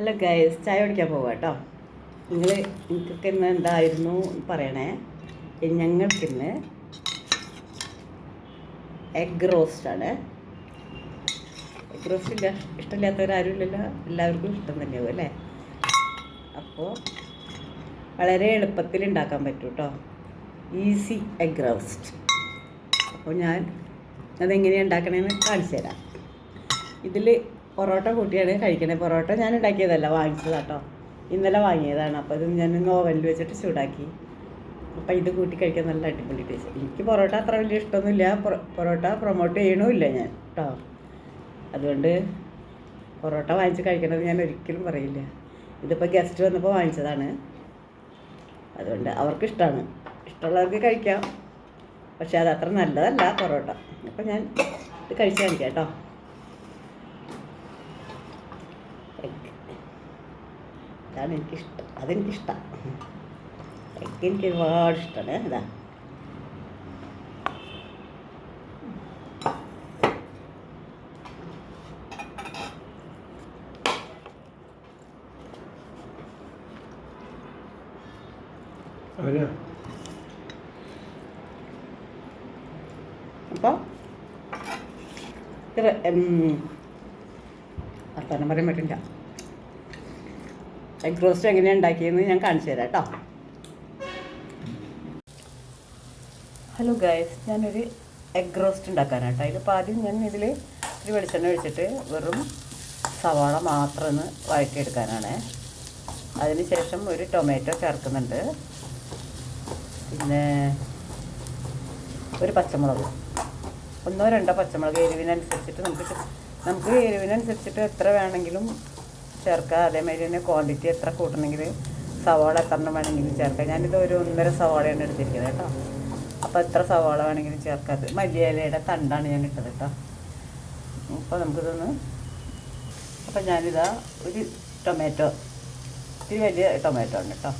Hello guys, ചായ കുടിക്കാൻ പോവാം കേട്ടോ. നിങ്ങൾ എനിക്കൊക്കെ ഇന്ന് എന്തായിരുന്നു പറയണേ. ഞങ്ങൾക്കിന്ന് എഗ് റോസ്റ്റാണ്. എഗ് റോസ്റ്റ് ഇല്ല ഇഷ്ടമില്ലാത്തവരാരും ഇല്ലല്ലോ, എല്ലാവർക്കും ഇഷ്ടം തന്നെയാവും അല്ലേ. അപ്പോൾ വളരെ എളുപ്പത്തിൽ ഉണ്ടാക്കാൻ പറ്റും കേട്ടോ, ഈസി എഗ് റോസ്റ്റ്. അപ്പോൾ ഞാൻ അതെങ്ങനെയാണ് ഉണ്ടാക്കണേന്ന് കാണിച്ചു തരാം. ഇതിൽ പൊറോട്ട കൂട്ടിയാണ് കഴിക്കണേ. പൊറോട്ട ഞാൻ ഉണ്ടാക്കിയതല്ല, വാങ്ങിച്ചതാട്ടോ, ഇന്നലെ വാങ്ങിയതാണ്. അപ്പോൾ ഇത് ഞാൻ ഓവനിൽ വെച്ചിട്ട് ചൂടാക്കി. അപ്പോൾ ഇത് കൂട്ടി കഴിക്കാൻ നല്ല അടിപൊളി ടേസ്റ്റ്. എനിക്ക് പൊറോട്ട അത്ര വലിയ ഇഷ്ടമൊന്നുമില്ല, പൊറോട്ട പ്രൊമോട്ട് ചെയ്യണമില്ല ഞാൻ കേട്ടോ. അതുകൊണ്ട് പൊറോട്ട വാങ്ങിച്ച് കഴിക്കണത് ഞാൻ ഒരിക്കലും പറയില്ല. ഇതിപ്പോൾ ഗസ്റ്റ് വന്നപ്പോൾ വാങ്ങിച്ചതാണ്, അതുകൊണ്ട് അവർക്കിഷ്ടമാണ്. ഇഷ്ടമുള്ളവർക്ക് കഴിക്കാം, പക്ഷേ അത് അത്ര നല്ലതല്ല പൊറോട്ട. അപ്പോൾ ഞാൻ ഇത് കഴിച്ച് കാണിക്കാം കേട്ടോ. എഗ് ഇതാണ് എനിക്കിഷ്ടം, അതെനിക്കിഷ്ടം. എഗ് എനിക്ക് ഒരുപാട് ഇഷ്ടമാണ്. ഇതാ അപ്പോൾ വർത്തമാനം പറയാൻ പറ്റില്ല. എഗ് റോസ്റ്റ് എങ്ങനെയാണ് ഉണ്ടാക്കിയെന്ന് ഞാൻ കാണിച്ചു തരാം കേട്ടോ. ഹലോ ഗൈസ്, ഞാനൊരു എഗ് റോസ്റ്റ് ഉണ്ടാക്കാനാട്ടോ. അതിലിപ്പോൾ ആദ്യം ഞാൻ ഇതിൽ ഒരു വെളിച്ചെണ്ണ ഒഴിച്ചിട്ട് വെറും സവാള മാത്രം ഒന്ന് വഴറ്റിയെടുക്കാനാണ്. അതിന് ശേഷം ഒരു ടൊമാറ്റോ ചേർക്കുന്നുണ്ട്, പിന്നെ ഒരു പച്ചമുളക്, 1-2 പച്ചമുളക് എരിവിനനുസരിച്ചിട്ട് നമുക്ക് എരിവിനനുസരിച്ചിട്ട് എത്ര വേണമെങ്കിലും ചേർക്കാം. അതേമാതിരി തന്നെ ക്വാണ്ടിറ്റി എത്ര കൂട്ടണമെങ്കിൽ സവാള എത്ര എണ്ണം വേണമെങ്കിലും ചേർക്കാം. ഞാനിത് ഒരു 1.5 സവാളയാണ് എടുത്തിരിക്കുന്നത് കേട്ടോ. അപ്പോൾ എത്ര സവാള വേണമെങ്കിലും ചേർക്കാം. അത് മല്ലിയിലയുടെ തണ്ടാണ് ഞാൻ ഇട്ടത് കേട്ടോ. അപ്പോൾ നമുക്കിതൊന്ന്, അപ്പോൾ ഞാനിതാ ഒരു ടൊമാറ്റോ, ഇത്തിരി വലിയ ടൊമാറ്റോ ആണ് കേട്ടോ,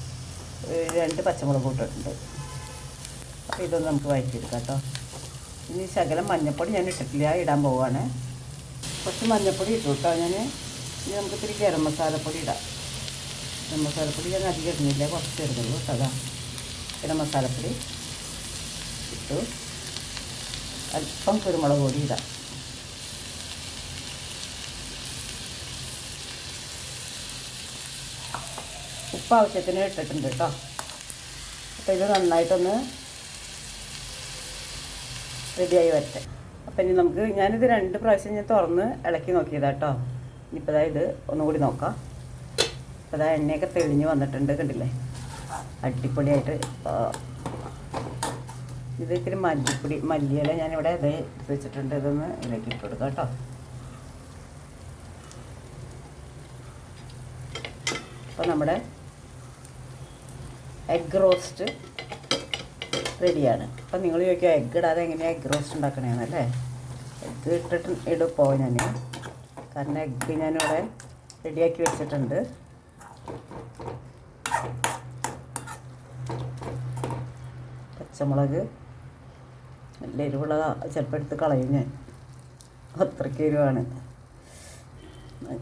2 പച്ചമുളക് ഇട്ടിട്ടുണ്ട്. അപ്പോൾ ഇതൊന്ന് നമുക്ക് വഴറ്റിയെടുക്കാം കേട്ടോ. ഇനി ശകലം മഞ്ഞൾപ്പൊടി ഞാൻ ഇട്ടിട്ടില്ല, ഇടാൻ പോവുകയാണ്. കുറച്ച് മഞ്ഞൾപ്പൊടി ഇട്ടു കേട്ടോ ഞാൻ. ഇനി നമുക്ക് ഇത്തിരി ഗരം മസാലപ്പൊടി ഇടാം. ഗരം മസാലപ്പൊടി ഞാൻ അധികം ഇടുന്നില്ല, കുറച്ച് ഇടുന്നുള്ളൂ കേട്ടോ. അതാ ഗരം മസാലപ്പൊടി ഇട്ടു. അല്പം കുരുമുളക് പൊടി ഇടാം. ഉപ്പ് ആവശ്യത്തിന് ഇട്ടിട്ടുണ്ട് കേട്ടോ. അപ്പോൾ ഇത് നന്നായിട്ടൊന്ന് റെഡിയായി വരട്ടെ. അപ്പം ഇനി നമുക്ക്, ഞാനിത് 2 പ്രാവശ്യം ഞാൻ തുറന്ന് ഇളക്കി നോക്കിയതാണ് കേട്ടോ. ഇനിയിപ്പോൾ ഇത് ഒന്നുകൂടി നോക്കാം. അപ്പോൾ എണ്ണയൊക്കെ തെളിഞ്ഞ് വന്നിട്ടുണ്ട്, കണ്ടില്ലേ, അടിപൊളിയായിട്ട്. ഇത് ഇത്തിരി മല്ലിയില ഞാനിവിടെ ഇത് വെച്ചിട്ടുണ്ട്, ഇതൊന്ന് ഇതിലേക്ക് ഇട്ട് കൊടുക്കാം കേട്ടോ. അപ്പോൾ നമ്മുടെ എഗ് റോസ്റ്റ് റെഡിയാണ്. അപ്പം നിങ്ങൾ ചോദിക്കുക എഗ്ഗ് ഇടാതെ എങ്ങനെയാണ് എഗ് റോസ്റ്റ് ഉണ്ടാക്കണേന്നല്ലേ. എഗ്ഗ് ഇട്ടിട്ട് ഇടുമ്പോൾ ഞാൻ, കാരണം എഗ്ഗ് ഞാനിവിടെ റെഡിയാക്കി വെച്ചിട്ടുണ്ട്. പച്ചമുളക് നല്ല എരിവുള്ള ചിലപ്പോൾ എടുത്ത് കളയും ഞാൻ, അത്രയ്ക്ക് എരിവാണ്.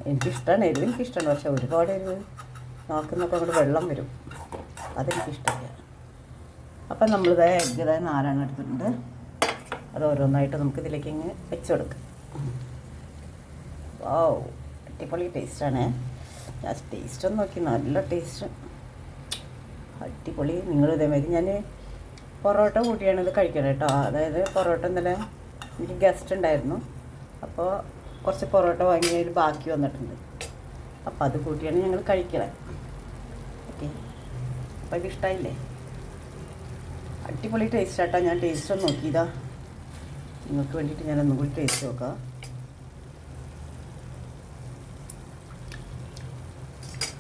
എനിക്കിഷ്ടമാണ് എരിവ്, എനിക്കിഷ്ടമാണ്. പക്ഷേ ഒരുപാട് എരിവ് നോക്കുന്നപ്പോൾ അങ്ങോട്ട് വെള്ളം വരും, അതെനിക്കിഷ്ടമില്ല. അപ്പം നമ്മളിത് എഗ്ഗ് 4 എടുത്തിട്ടുണ്ട്. അത് ഓരോന്നായിട്ട് നമുക്കിതിലേക്ക് ഇങ്ങ് വെച്ച് കൊടുക്കാം. ഓ, അടിപൊളി ടേസ്റ്റാണ്. ഞാൻ ടേസ്റ്റൊന്ന് നോക്കി, നല്ല ടേസ്റ്റ്, അടിപൊളി. നിങ്ങൾ ഇതേമാതിരി, ഞാൻ പൊറോട്ട കൂട്ടിയാണ് ഇത് കഴിക്കണം കേട്ടോ. അതായത് പൊറോട്ട ഇന്നലെ എനിക്ക് ഗസ്റ്റ് ഉണ്ടായിരുന്നു, അപ്പോൾ കുറച്ച് പൊറോട്ട വാങ്ങിയതിൽ ബാക്കി വന്നിട്ടുണ്ട്. അപ്പോൾ അത് കൂട്ടിയാണ് ഞങ്ങൾ കഴിക്കണേ. ഓക്കെ, അപ്പോൾ ഇത് ഇഷ്ടമായില്ലേ? അടിപൊളി ടേസ്റ്റ് ആട്ടോ. ഞാൻ ടേസ്റ്റ് ഒന്ന് നോക്കിയതാ, നിങ്ങൾക്ക് വേണ്ടിയിട്ട് ഞാൻ ഒന്നും കൂടി ടേസ്റ്റ് നോക്കാം.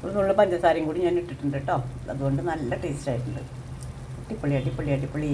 ഒരു നുള്ള പഞ്ചസാരയും കൂടി ഞാൻ ഇട്ടിട്ടുണ്ട് കേട്ടോ, അതുകൊണ്ട് നല്ല ടേസ്റ്റ് ആയിട്ടുണ്ട്. അടിപൊളി അടിപൊളി അടിപൊളി.